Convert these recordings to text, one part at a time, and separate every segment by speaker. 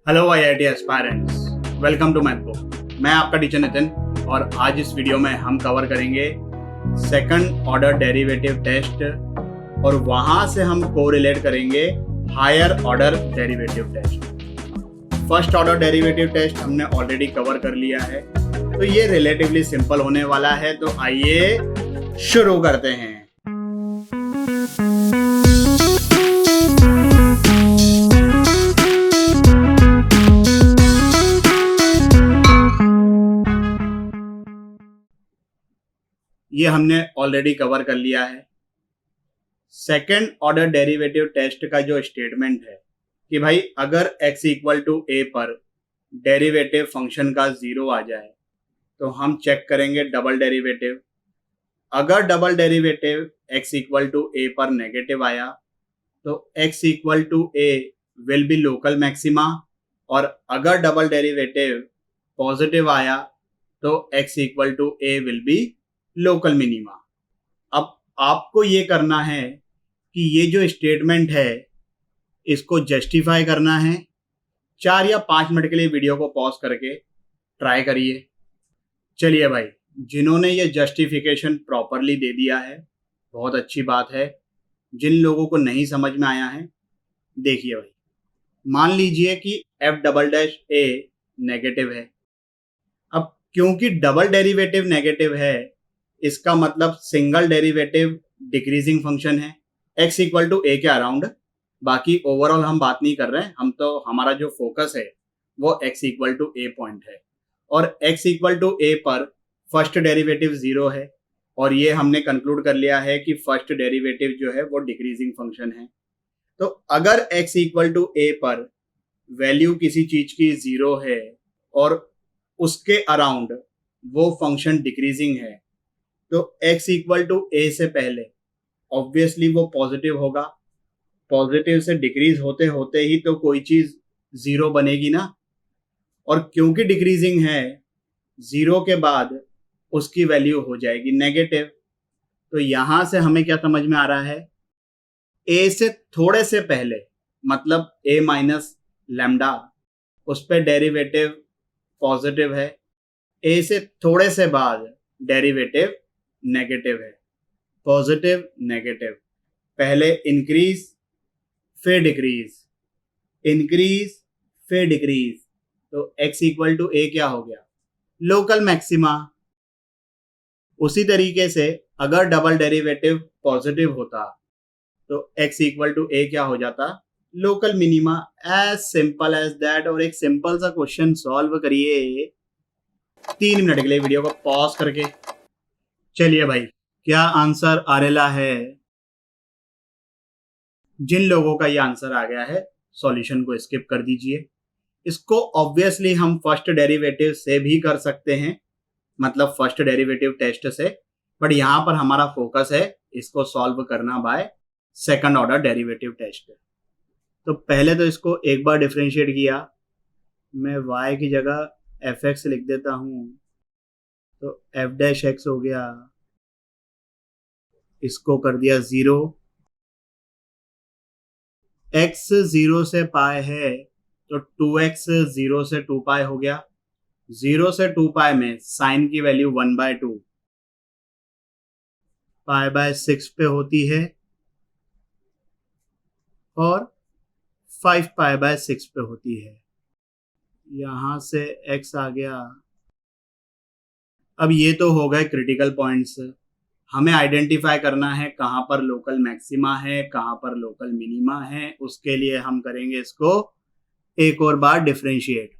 Speaker 1: Hello IIT aspirants, welcome to math book. मैं आपका teacher Nitin और आज इस वीडियो में हम कवर करेंगे सेकंड ऑर्डर डेरिवेटिव टेस्ट और वहां से हम कोरिलेट करेंगे higher order derivative test. First order derivative test हमने ऑलरेडी कवर कर लिया है, तो ये रिलेटिवली सिंपल होने वाला है। तो आइए शुरू करते हैं। ये हमने ऑलरेडी कवर कर लिया है। सेकेंड ऑर्डर डेरिवेटिव टेस्ट का जो स्टेटमेंट है कि भाई अगर x इक्वल टू a पर डेरिवेटिव फंक्शन का 0 आ जाए तो हम चेक करेंगे डबल डेरिवेटिव। अगर double derivative x equal to a पर नेगेटिव आया तो x equal to a will be local maxima, और अगर डबल डेरिवेटिव पॉजिटिव आया तो x equal to a will be local minima. अब आपको ये करना है कि ये जो स्टेटमेंट है इसको जस्टिफाई करना है। 4 या 5 मिनट के लिए वीडियो को पॉज करके ट्राई करिए। चलिए भाई, जिन्होंने ये जस्टिफिकेशन प्रॉपरली दे दिया है बहुत अच्छी बात है। जिन लोगों को नहीं समझ में आया है, देखिए भाई, मान लीजिए कि f double dash a negative है। अब क्योंकि डबल डेरिवेटिव नेगेटिव है, इसका मतलब सिंगल डेरिवेटिव डिक्रीजिंग फंक्शन है x इक्वल टू a के अराउंड। बाकी ओवरऑल हम बात नहीं कर रहे हैं, हम तो हमारा जो फोकस है वो x equal to a point है, और x इक्वल टू a पर फर्स्ट डेरिवेटिव 0 है, और ये हमने कंक्लूड कर लिया है कि फर्स्ट डेरिवेटिव जो है वो डिक्रीजिंग फंक्शन है। तो अगर x इक्वल टू a पर वैल्यू किसी चीज की 0 है और उसके अराउंड वो फंक्शन डिक्रीजिंग है, तो x इक्वल टू a से पहले ऑब्वियसली वो पॉजिटिव होगा। पॉजिटिव से डिक्रीज होते होते ही तो कोई चीज 0 बनेगी ना, और क्योंकि डिक्रीजिंग है 0 के बाद उसकी वैल्यू हो जाएगी नेगेटिव। तो यहां से हमें क्या समझ में आ रहा है, a से थोड़े से पहले मतलब a माइनस लैम्डा उस पर डेरिवेटिव पॉजिटिव है, a से थोड़े से बाद डेरिवेटिव नेगेटिव है। पॉजिटिव नेगेटिव, पहले इंक्रीज फिर डिक्रीज, इंक्रीज फिर डिक्रीज, तो x इक्वल टू a क्या हो गया, लोकल मैक्सिमा। उसी तरीके से अगर डबल डेरिवेटिव पॉजिटिव होता तो x इक्वल टू a क्या हो जाता, local minima. As simple as that. और एक सिंपल सा क्वेश्चन सॉल्व करिए 3 मिनट के लिए वीडियो को पॉज करके। चलिए भाई, क्या आंसर आ रहा है? जिन लोगों का ये आंसर आ गया है सॉल्यूशन को स्किप कर दीजिए। इसको ऑब्वियसली हम फर्स्ट डेरिवेटिव से भी कर सकते हैं, मतलब फर्स्ट डेरिवेटिव टेस्ट से, बट यहां पर हमारा फोकस है इसको सॉल्व करना बाय सेकंड ऑर्डर डेरिवेटिव टेस्ट। तो पहले तो इसको एक बार डिफरेंशिएट किया, मैं y की जगह fx लिख देता हूं, तो f डैश x हो गया, इसको कर दिया 0। x 0 से पाई है तो 2x 0 से 2 पाई हो गया। 0 से 2 पाई में साइन की वैल्यू 1/2 पाई/6 पे होती है, और 5 पाई/6 पे होती है। यहां से x आ गया। अब ये तो हो गए क्रिटिकल पॉइंट्स। हमें आइडेंटिफाई करना है कहां पर लोकल मैक्सिमा है, कहां पर लोकल मिनिमा है। उसके लिए हम करेंगे इसको एक और बार डिफरेंशिएट।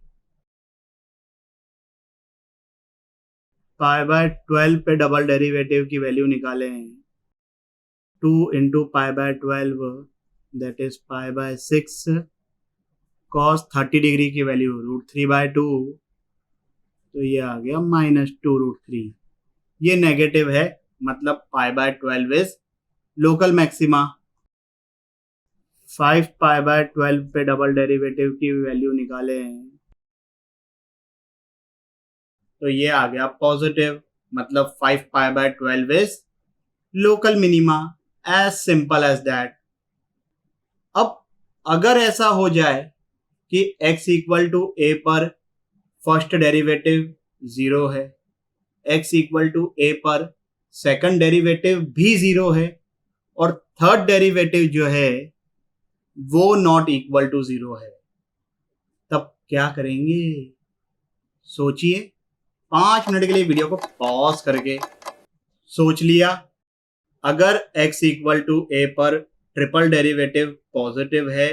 Speaker 1: पाई/12 पे डबल डेरिवेटिव की वैल्यू निकालें, 2 into pi that is pi, cos 30 degree की वैल्यू √3/2, तो ये आ गया -2√3। ये नेगेटिव है, मतलब पाई/12 इज लोकल मैक्सिमा। 5 पाई/12 पे डबल डेरिवेटिव की वैल्यू निकालें, तो ये आ गया पॉजिटिव, मतलब 5 pi is local minima. As simple as that. अब अगर ऐसा हो जाए कि x इक्वल टू ए पर फर्स्ट डेरिवेटिव 0 है, x इक्वल टू ए पर सेकंड डेरिवेटिव भी 0 है और थर्ड डेरिवेटिव जो है वो नॉट इक्वल टू 0 है। तब क्या करेंगे? सोचिए, 5 मिनट के लिए वीडियो को पॉज करके सोच लिया। अगर x इक्वल टू ए पर ट्रिपल डेरिवेटिव पॉजिटिव है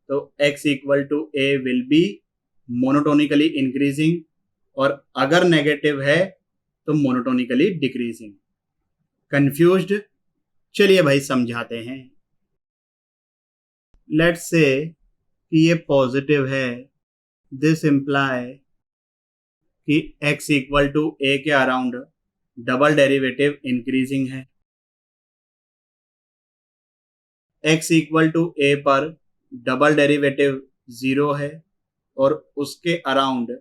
Speaker 1: तो x equal to a will be monotonically increasing, और अगर नेगेटिव है तो मोनोटोनिकली डिक्रीजिंग। कंफ्यूज्ड? चलिए भाई समझाते हैं। लेट्स से कि ये पॉजिटिव है, दिस इंप्लाई कि x इक्वल टू ए के अराउंड डबल डेरिवेटिव इंक्रीजिंग है। x इक्वल टू ए पर डबल डेरिवेटिव 0 है और उसके अराउंड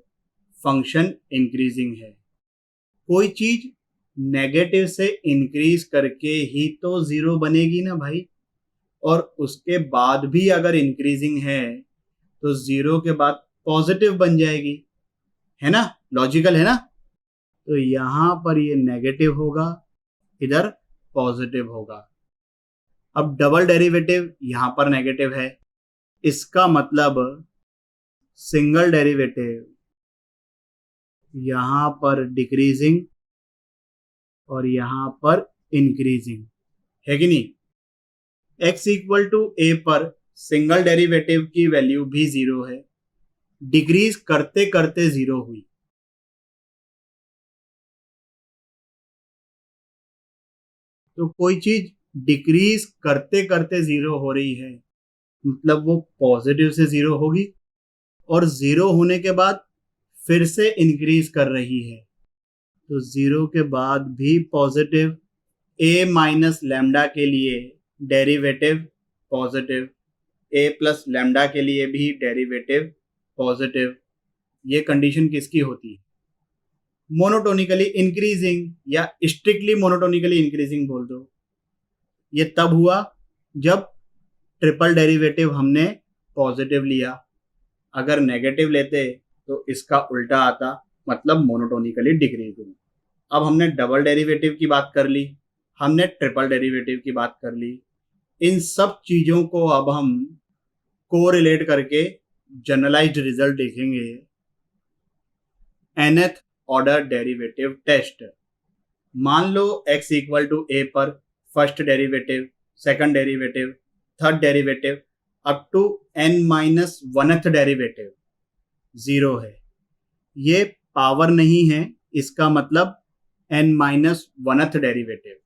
Speaker 1: फंक्शन इंक्रीजिंग है। कोई चीज नेगेटिव से इंक्रीज करके ही तो 0 बनेगी ना भाई, और उसके बाद भी अगर इंक्रीजिंग है तो 0 के बाद पॉजिटिव बन जाएगी, है ना? लॉजिकल है ना? तो यहां पर ये नेगेटिव होगा, इधर पॉजिटिव होगा। अब डबल डेरिवेटिव यहां पर नेगेटिव है, इसका मतलब सिंगल डेरिवेटिव यहां पर डिक्रीजिंग और यहां पर इंक्रीजिंग है कि नहीं? x इक्वल टू ए पर सिंगल डेरिवेटिव की वैल्यू भी 0 है, डिक्रीज करते करते 0 हुई। तो कोई चीज डिक्रीज करते करते 0 हो रही है मतलब वो पॉजिटिव से 0 होगी और 0 होने के बाद फिर से इंक्रीज कर रही है, तो 0 के बाद भी पॉजिटिव। a माइनस लैम्डा के लिए derivative positive, a plus lambda के लिए भी डेरिवेटिव पॉजिटिव। ये कंडीशन किसकी होती है? मोनोटोनिकली इंक्रीजिंग, या स्ट्रिक्टली मोनोटोनिकली इंक्रीजिंग बोल दो। ये तब हुआ जब ट्रिपल डेरिवेटिव हमने पॉजिटिव लिया। अगर नेगेटिव लेते तो इसका उल्टा आता, मतलब मोनोटोनिकली डिक्रीजिंग। अब हमने डबल डेरिवेटिव की बात कर ली, हमने ट्रिपल डेरिवेटिव की बात कर ली। इन सब चीजों को अब हम कोरिलेट करके जनरलाइज्ड रिजल्ट देखेंगे। nth order derivative test. मान लो x इक्वल टू ए पर first derivative, second derivative, third derivative up to n minus oneth derivative 0 है। ये पावर नहीं है, इसका मतलब n माइनस वनथ डेरिवेटिव।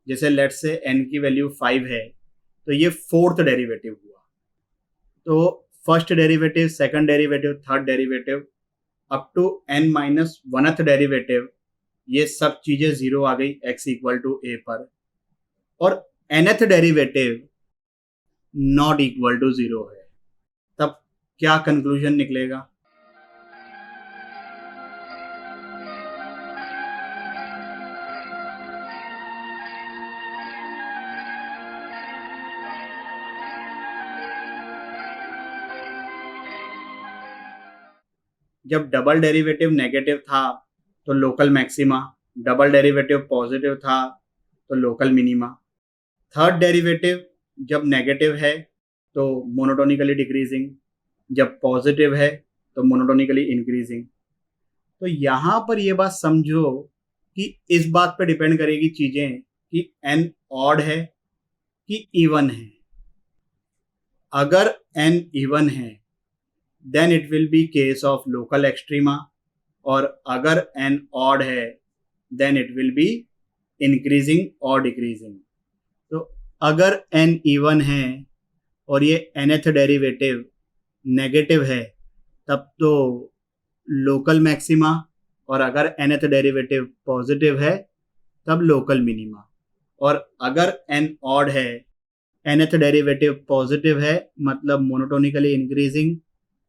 Speaker 1: जैसे लेट्स से n की वैल्यू 5 है तो ये फोर्थ डेरिवेटिव हुआ। तो first derivative, second derivative, third derivative up to n minus oneth derivative, ये सब चीजें 0 आ गई x इक्वल टू ए पर, और nth derivative not equal to 0 है। तब क्या कंक्लूजन निकलेगा? जब डबल डेरिवेटिव नेगेटिव था तो local maxima, double derivative positive था तो लोकल मिनिमा। थर्ड डेरिवेटिव जब नेगेटिव है तो मोनोटोनिकली डिक्रीजिंग, जब पॉजिटिव है तो मोनोटोनिकली इंक्रीजिंग। तो यहाँ पर ये बात समझो कि इस बात पर डिपेंड करेगी चीजें कि n ऑड है कि इवन है। अगर n इवन है then it will be case of local extrema, और अगर n ऑड है then it will be increasing और डिक्रीजिंग। तो अगर n इवन है और ये nth डेरिवेटिव नेगेटिव है तब तो लोकल मैक्सिमा, और अगर nth डेरिवेटिव पॉजिटिव है तब लोकल मिनिमा। और अगर n ऑड है, nth डेरिवेटिव पॉजिटिव है मतलब monotonically increasing,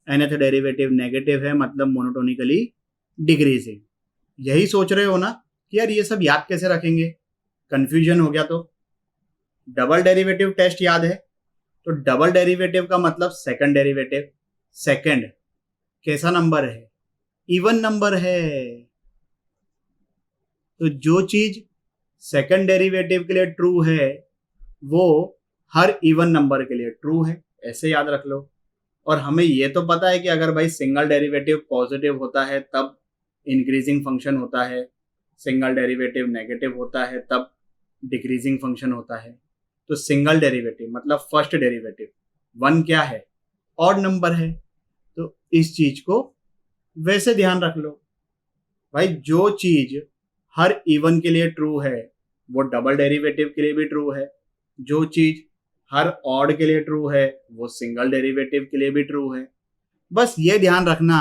Speaker 1: nth derivative negative है मतलब मोनोटोनिकली डिक्रीजिंग। यही सोच रहे हो ना कि यार ये सब याद कैसे रखेंगे? कंफ्यूजन हो गया तो डबल डेरिवेटिव टेस्ट याद है, तो डबल डेरिवेटिव का मतलब सेकंड डेरिवेटिव, सेकंड कैसा नंबर है? इवन नंबर है। तो जो चीज सेकंड डेरिवेटिव के लिए ट्रू है वो हर इवन नंबर के लिए ट्रू है, ऐसे याद रख लो। और हमें ये तो पता है कि अगर भाई सिंगल डेरिवेटिव पॉजिटिव होता है तब इंक्रीजिंग फंक्शन होता है, सिंगल डेरिवेटिव नेगेटिव होता है तब डिक्रीजिंग फंक्शन होता है। तो सिंगल डेरिवेटिव मतलब फर्स्ट डेरिवेटिव 1 क्या है? ऑड नंबर है। तो इस चीज को वैसे ध्यान रख लो भाई, जो चीज हर इवन के लिए ट्रू है वो डबल डेरिवेटिव के लिए भी ट्रू है, जो चीज हर ऑड के लिए ट्रू है वो सिंगल डेरिवेटिव के लिए भी ट्रू है। बस ये ध्यान रखना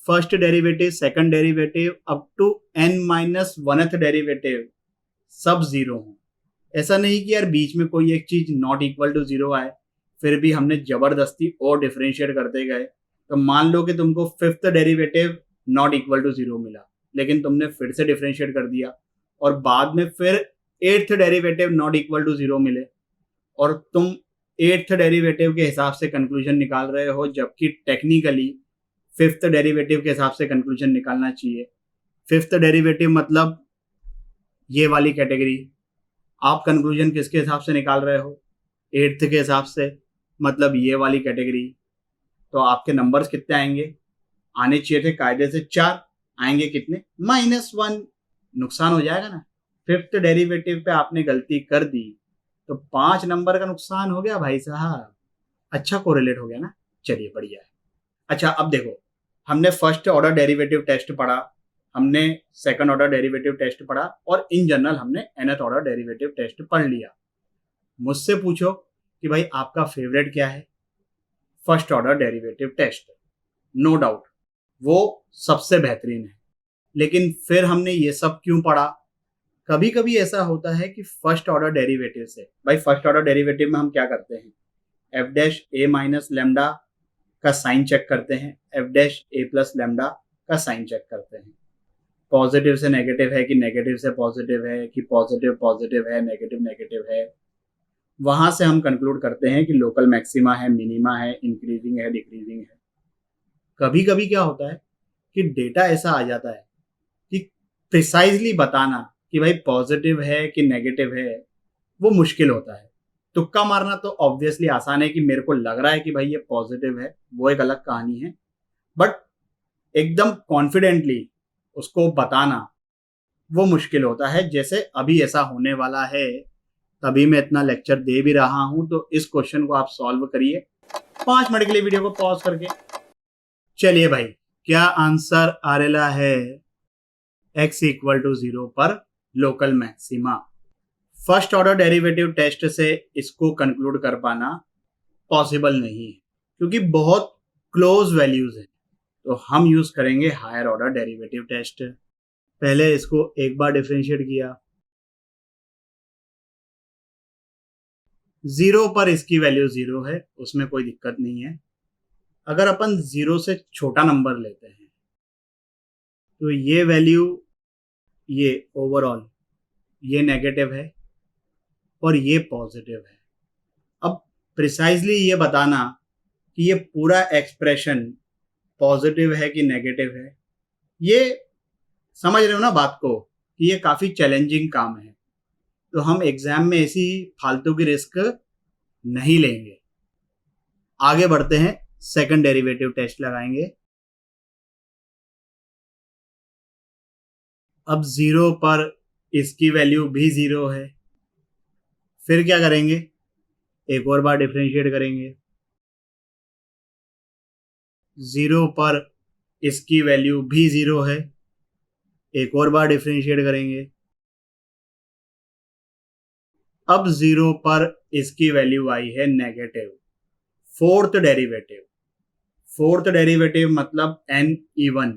Speaker 1: first derivative, second derivative up to n-1th derivative सब जीरो हो। ऐसा नहीं कि यार बीच में कोई एक चीज नॉट इक्वल टू जीरो आए फिर भी हमने जबरदस्ती और डिफरेंशिएट करते गए। तो मान लो कि तुमको fifth derivative not equal to zero मिला, लेकिन तुमने फिर से डिफरेंशिएट कर दिया और बाद में फिर eighth derivative not equal to zero मिले और तुम एट्थ डेरिवेटिव के हिसाब से कंक्लूजन निकाल रहे हो, जबकि टेक्निकली फिफ्थ डेरिवेटिव के हिसाब से कंक्लूजन निकालना चाहिए। फिफ्थ डेरिवेटिव मतलब ये वाली कैटेगरी, आप कंक्लूजन किसके हिसाब से निकाल रहे हो? एट्थ के हिसाब से, मतलब ये वाली कैटेगरी। तो आपके नंबर्स कितने आएंगे? आने चाहिए थे कायदे से 4, आएंगे कितने? -1। नुकसान हो जाएगा ना। फिफ्थ डेरिवेटिव पे आपने गलती कर दी तो 5 नंबर का नुकसान हो गया भाई साहब। अच्छा कोरिलेट हो गया ना, चलिए बढ़िया है। अच्छा अब देखो, हमने फर्स्ट ऑर्डर डेरिवेटिव टेस्ट पढ़ा, हमने सेकंड ऑर्डर डेरिवेटिव टेस्ट पढ़ा और इन जनरल हमने nth ऑर्डर डेरिवेटिव टेस्ट पढ़ लिया। मुझसे पूछो कि भाई आपका फेवरेट क्या है? First order derivative test, no doubt वो सबसे बेहतरीन है। लेकिन फिर हमने ये सब क्यों पढ़ा? कभी कभी ऐसा होता है कि फर्स्ट ऑर्डर डेरिवेटिव से, भाई फर्स्ट ऑर्डर डेरिवेटिव में हम क्या करते हैं? एफ डैश ए माइनस लेमडा का साइन चेक करते हैं, एफ डैश ए प्लस लेमडा का साइन चेक करते हैं। पॉजिटिव से नेगेटिव है कि नेगेटिव से पॉजिटिव है कि पॉजिटिव पॉजिटिव है, नेगेटिव नेगेटिव है। वहां से हम कंक्लूड करते हैं कि लोकल मैक्सिमा है, मिनिमा है, इंक्रीजिंग है, डिक्रीजिंग है। कभी कभी क्या होता है कि डेटा ऐसा आ जाता है कि प्रिसाइजली बताना कि भाई पॉजिटिव है कि नेगेटिव है वो मुश्किल होता है। तुक्का मारना तो ऑब्वियसली आसान है कि मेरे को लग रहा है कि भाई ये पॉजिटिव है, वो एक अलग कहानी है। बट एकदम कॉन्फिडेंटली उसको बताना वो मुश्किल होता है। जैसे अभी ऐसा होने वाला है, तभी मैं इतना लेक्चर दे भी रहा हूं। तो इस क्वेश्चन को आप सॉल्व करिए 5 मिनट के लिए वीडियो को पॉज करके। चलिए भाई, क्या आंसर आ रहा है? x इक्वल टू 0 पर local maxima. First order derivative test से इसको कंक्लूड कर पाना पॉसिबल नहीं है क्योंकि बहुत क्लोज वैल्यूज है। तो हम यूज करेंगे हायर ऑर्डर डेरिवेटिव टेस्ट। पहले इसको एक बार डिफरेंशिएट किया, 0 पर इसकी वैल्यू 0 है, उसमें कोई दिक्कत नहीं है। अगर अपन 0 से छोटा नंबर लेते हैं तो ये वैल्यू, ये ओवरऑल ये नेगेटिव है और ये पॉजिटिव है। अब प्रिसाइजली ये बताना कि ये पूरा एक्सप्रेशन पॉजिटिव है कि नेगेटिव है, ये समझ रहे हो ना बात को, कि ये काफी चैलेंजिंग काम है। तो हम एग्जाम में ऐसी फालतू की रिस्क नहीं लेंगे। आगे बढ़ते हैं, सेकंड डेरिवेटिव टेस्ट लगाएंगे। अब 0 पर इसकी वैल्यू भी 0 है। फिर क्या करेंगे? एक और बार डिफरेंशिएट करेंगे। 0 पर इसकी वैल्यू भी 0 है, एक और बार डिफरेंशिएट करेंगे। अब 0 पर इसकी वैल्यू आई है नेगेटिव। फोर्थ डेरिवेटिव मतलब n इवन।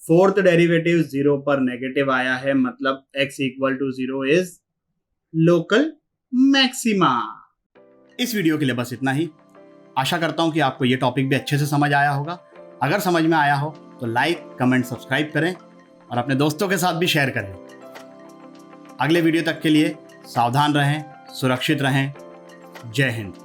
Speaker 1: फोर्थ डेरिवेटिव 0 पर नेगेटिव आया है, मतलब x equal to 0 is local maxima. इस वीडियो के लिए बस इतना ही। आशा करता हूं कि आपको ये टॉपिक भी अच्छे से समझ आया होगा। अगर समझ में आया हो तो लाइक, कमेंट, सब्सक्राइब करें और अपने दोस्तों के साथ भी शेयर करें। अगले वीडियो तक के लिए सावधान रहें, सुरक्षित रहें। जय हिंद।